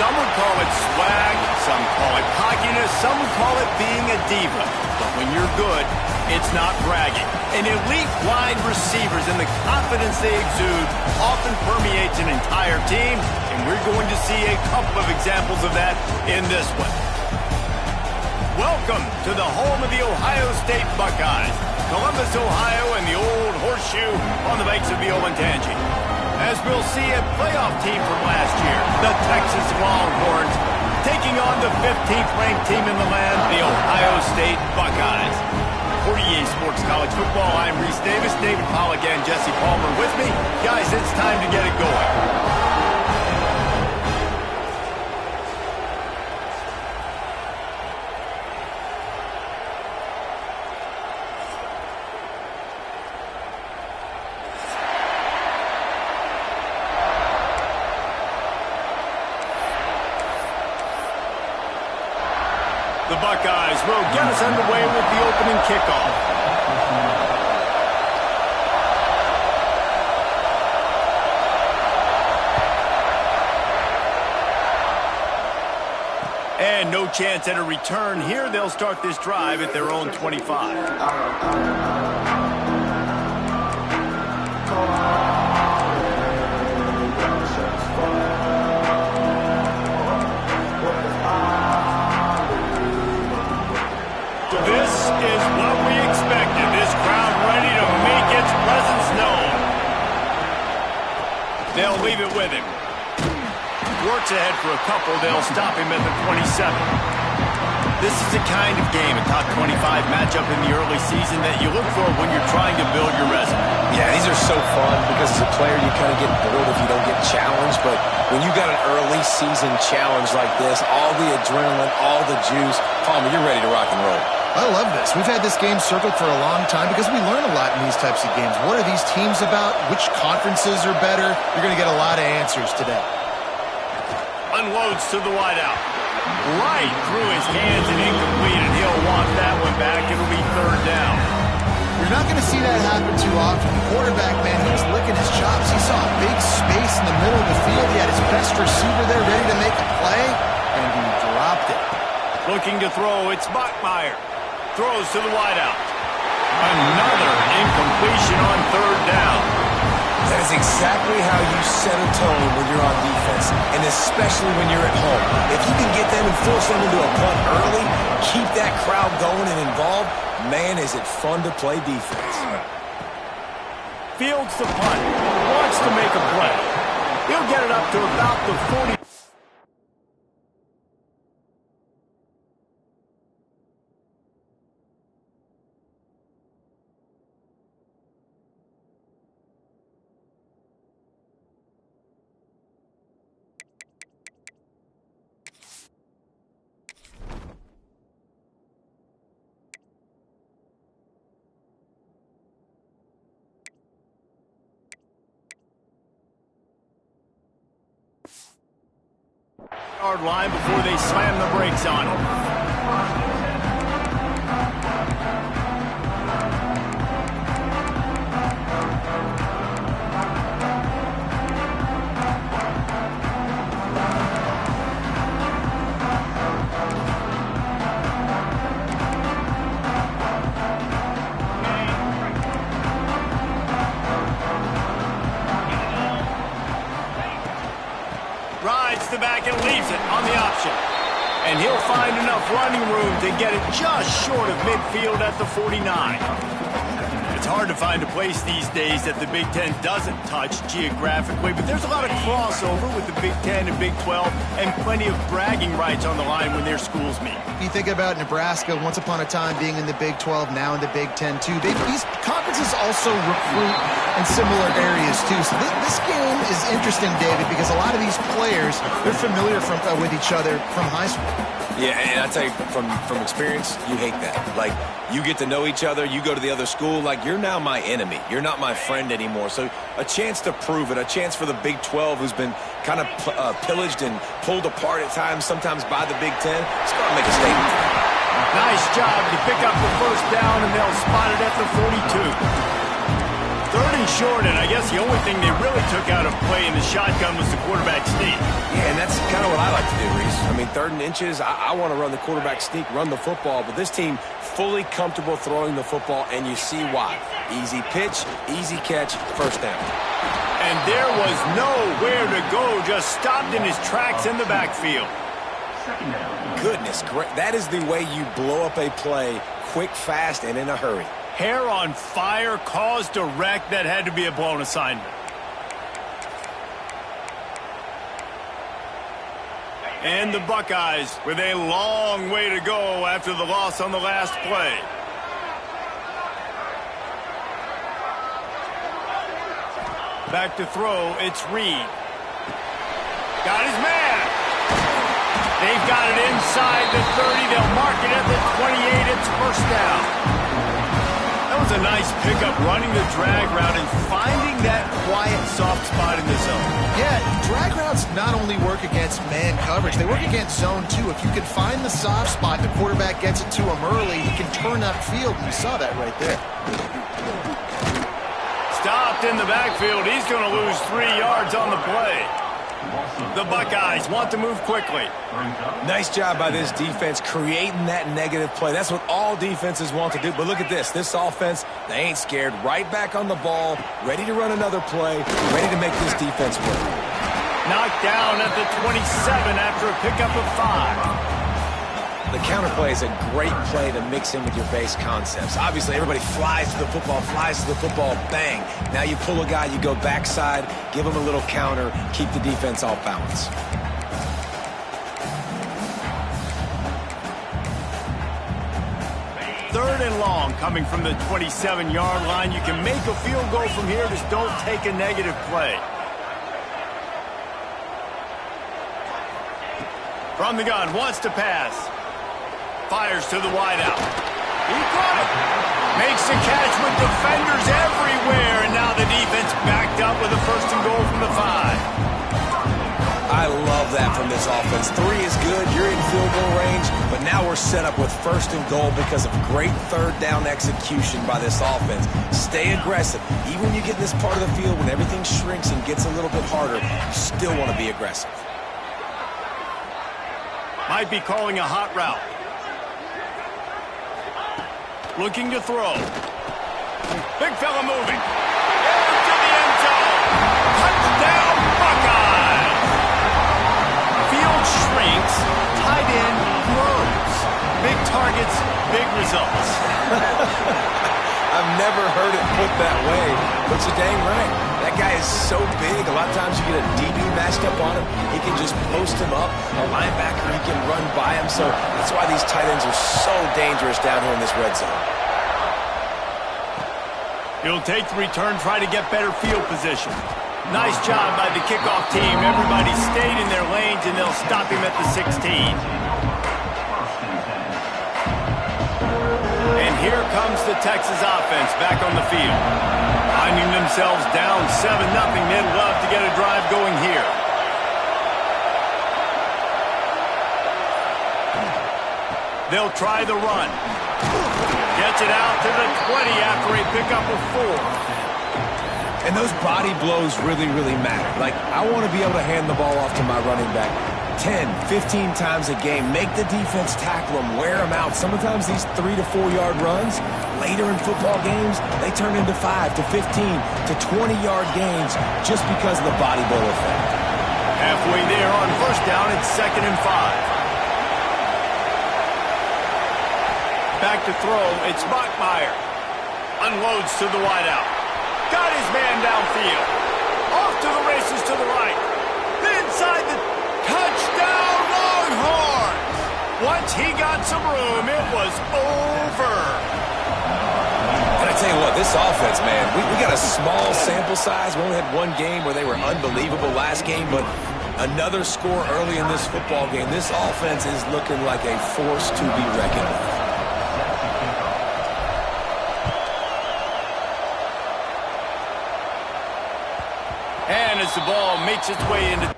Some would call it swag, some call it cockiness, some would call it being a diva. But when you're good, it's not bragging. An elite wide receivers and the confidence they exude often permeates an entire team, and we're going to see a couple of examples of that in this one. Welcome to the home of the Ohio State Buckeyes, Columbus, Ohio, and the old horseshoe on the banks of the Olentangy. As we'll see a playoff team from last year, the Texas Longhorns, taking on the 15th-ranked team in the land, the Ohio State Buckeyes. For EA Sports College Football, I'm Reese Davis, David Pollack, and Jesse Palmer with me. Guys, it's time to get it going. The Buckeyes will get us underway with the opening kickoff. And no chance at a return here. They'll start this drive at their own 25. This is what we expected. This crowd ready to make its presence known. They'll leave it with him. Works ahead for a couple. They'll stop him at the 27. This is the kind of game, a top 25 matchup in the early season that you look for when you're trying to build your resume. Yeah, these are so fun because as a player you kind of get bored if you don't get challenged, but when you got an early season challenge like this, all the adrenaline, all the juice, Palmer, you're ready to rock and roll. I love this. We've had this game circled for a long time because we learn a lot in these types of games. What are these teams about? Which conferences are better? You're going to get a lot of answers today. Unloads to the wideout. Right through his hands and incomplete, and he'll want that one back. It'll be third down. You're not going to see that happen too often. The quarterback, man, he was licking his chops. He saw a big space in the middle of the field. He had his best receiver there ready to make a play, and he dropped it. Looking to throw, it's Bachmeier. Throws to the wideout. Another incompletion on third down. That is exactly how you set a tone when you're on defense, and especially when you're at home. If you can get them and force them into a punt early, keep that crowd going and involved, man, is it fun to play defense. Fields the punt. Wants to make a play. He'll get it up to about the 40. Yard line before they slam the brakes on him. Rides the back and leaves it on the option. And he'll find enough running room to get it just short of midfield at the 49. It's hard to find a place these days that the Big Ten doesn't touch geographically, but there's a lot of crossover with the Big Ten and Big 12 and plenty of bragging rights on the line when their schools meet. You think about Nebraska, once upon a time being in the Big 12, now in the Big 10 too. These conferences also recruit in similar areas too. So this game is interesting, David, because a lot of these players, they're familiar with each other from high school. Yeah, and I tell you, from experience, you hate that. Like, you get to know each other, you go to the other school, like, you're now my enemy. You're not my friend anymore. So a chance to prove it, a chance for the Big 12, who's been kind of pillaged and pulled apart at times, sometimes by the Big 10. Let's go and make a statement. Nice job to pick up the first down, and they'll spot it at the 42. Third and short, and I guess the only thing they really took out of play in the shotgun was the quarterback sneak. Yeah, and that's kind of what I like to do, Reese. I mean, 3rd and inches, I want to run the quarterback sneak, run the football, but this team fully comfortable throwing the football, and you see why. Easy pitch, easy catch, first down. And there was nowhere to go, just stopped in his tracks in the backfield. Goodness, that is the way you blow up a play, quick, fast, and in a hurry. Hair on fire, caused a wreck. That had to be a blown assignment. And the Buckeyes with a long way to go after the loss on the last play. Back to throw, it's Reed. Got his man. They've got it inside the 30. They'll mark it at the 28. It's first down. That was a nice pickup, running the drag route and finding that quiet, soft spot in the zone. Yeah, drag routes not only work against man coverage, they work against zone too. If you can find the soft spot, the quarterback gets it to him early, he can turn upfield, and you saw that right there. Stopped in the backfield. He's going to lose 3 yards on the play. The Buckeyes want to move quickly. Nice job by this defense creating that negative play. That's what all defenses want to do. But look at this. This offense, they ain't scared. Right back on the ball, ready to run another play, ready to make this defense work. Knocked down at the 27 after a pickup of 5. The counter play is a great play to mix in with your base concepts. Obviously, everybody flies to the football, bang. Now you pull a guy, you go backside, give him a little counter, keep the defense off balance. Third and long coming from the 27-yard line. You can make a field goal from here, just don't take a negative play. From the gun, wants to pass. Fires to the wideout. He caught it. Makes the catch with defenders everywhere. And now the defense backed up with a first and goal from the 5. I love that from this offense. 3 is good. You're in field goal range. But now we're set up with first and goal because of great third down execution by this offense. Stay aggressive. Even when you get in this part of the field, when everything shrinks and gets a little bit harder, you still want to be aggressive. Might be calling a hot route. Looking to throw. Big fella moving. Into the end zone. Touchdown, Buckeyes. Field shrinks. Tight end grows. Big targets, big results. I've never heard it put that way, but you're dang right. That guy is so big, a lot of times you get a DB matched up on him. He can just post him up. A linebacker, he can run by him. So that's why these tight ends are so dangerous down here in this red zone. He'll take the return, try to get better field position. Nice job by the kickoff team. Everybody stayed in their lanes, and they'll stop him at the 16. And here comes the Texas offense back on the field. Finding themselves down 7-0. They'd love to get a drive going here. They'll try the run. Gets it out to the 20 after a pickup of 4. And those body blows really, really matter. Like, I want to be able to hand the ball off to my running back 10, 15 times a game. Make the defense tackle them, wear them out. Sometimes these 3 to 4 yard runs, later in football games, they turn into 5 to 15 to 20 yard gains just because of the body blow effect. Halfway there on first down, it's 2nd and 5. Back to throw, it's Bachmeier. Unloads to the wideout. Got his man downfield. Off to the races to the right. Inside the touchdown Longhorns. Once he got some room, it was over. And I tell you what, this offense, man, we got a small sample size. We only had one game where they were unbelievable last game, but another score early in this football game. This offense is looking like a force to be reckoned with. And as the ball makes its way into...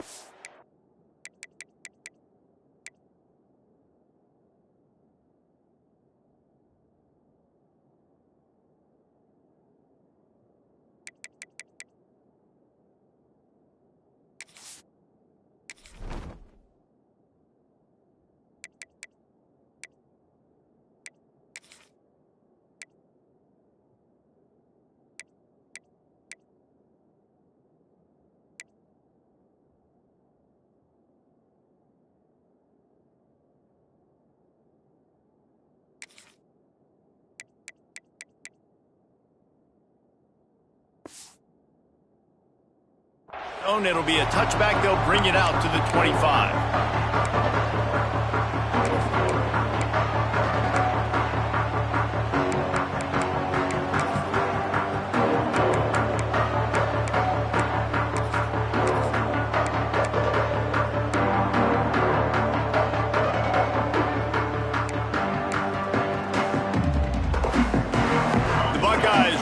It'll be a touchback. They'll bring it out to the 25.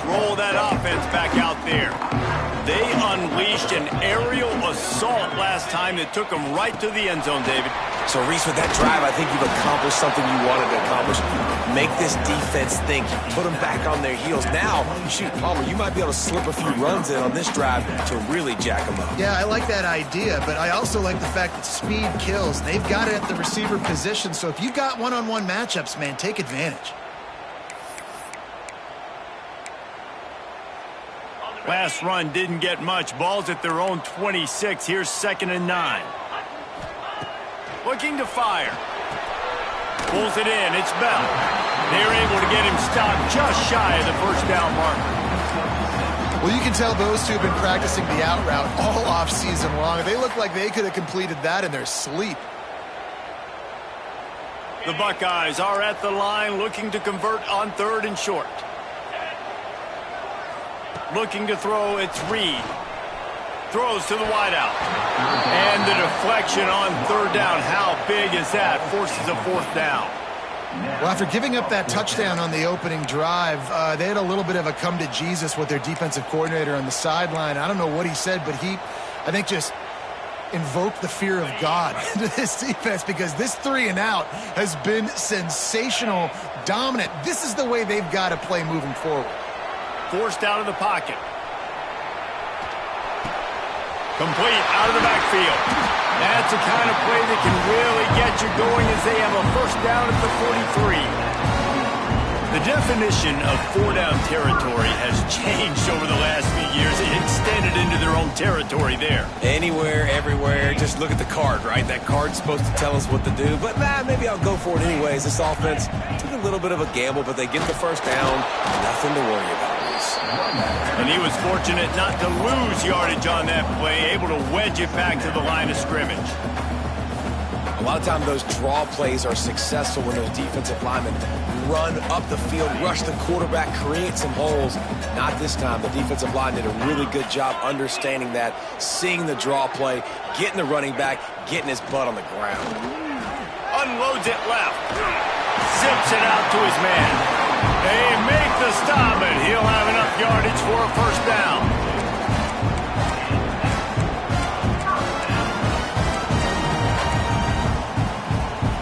Roll that offense back out there. They unleashed an aerial assault last time that took them right to the end zone, David. So, Reese, with that drive, I think you've accomplished something you wanted to accomplish. Make this defense think. Put them back on their heels. Now, shoot, Palmer, you might be able to slip a few runs in on this drive to really jack them up. Yeah, I like that idea, but I also like the fact that speed kills. They've got it at the receiver position, so if you've got one-on-one matchups, man, take advantage. Last run didn't get much. Ball's at their own 26. Here's 2nd and 9. Looking to fire. Pulls it in. It's Bell. They're able to get him stopped just shy of the first down marker. Well, you can tell those two have been practicing the out route all off season long. They look like they could have completed that in their sleep. The Buckeyes are at the line looking to convert on 3rd and short. Looking to throw, it's Reed. Throws to the wideout. And the deflection on 3rd down. How big is that? Forces a 4th down. Well, after giving up that touchdown on the opening drive, they had a little bit of a come to Jesus with their defensive coordinator on the sideline. I don't know what he said, but he, I think, just invoked the fear of God into this defense because this 3 and out has been sensational, dominant. This is the way they've got to play moving forward. Forced out of the pocket. Complete out of the backfield. That's the kind of play that can really get you going as they have a 1st down at the 43. The definition of 4-down territory has changed over the last few years. It extended into their own territory there. Anywhere, everywhere, just look at the card, right? That card's supposed to tell us what to do, but maybe I'll go for it anyways. This offense took a little bit of a gamble, but they get the 1st down. Nothing to worry about. And he was fortunate not to lose yardage on that play, able to wedge it back to the line of scrimmage. A lot of times those draw plays are successful when those defensive linemen run up the field, rush the quarterback, create some holes. Not this time. The defensive line did a really good job understanding that, seeing the draw play, getting the running back, getting his butt on the ground. Unloads it left. Zips it out to his man. They make the stop, and he'll have enough yardage for a 1st down.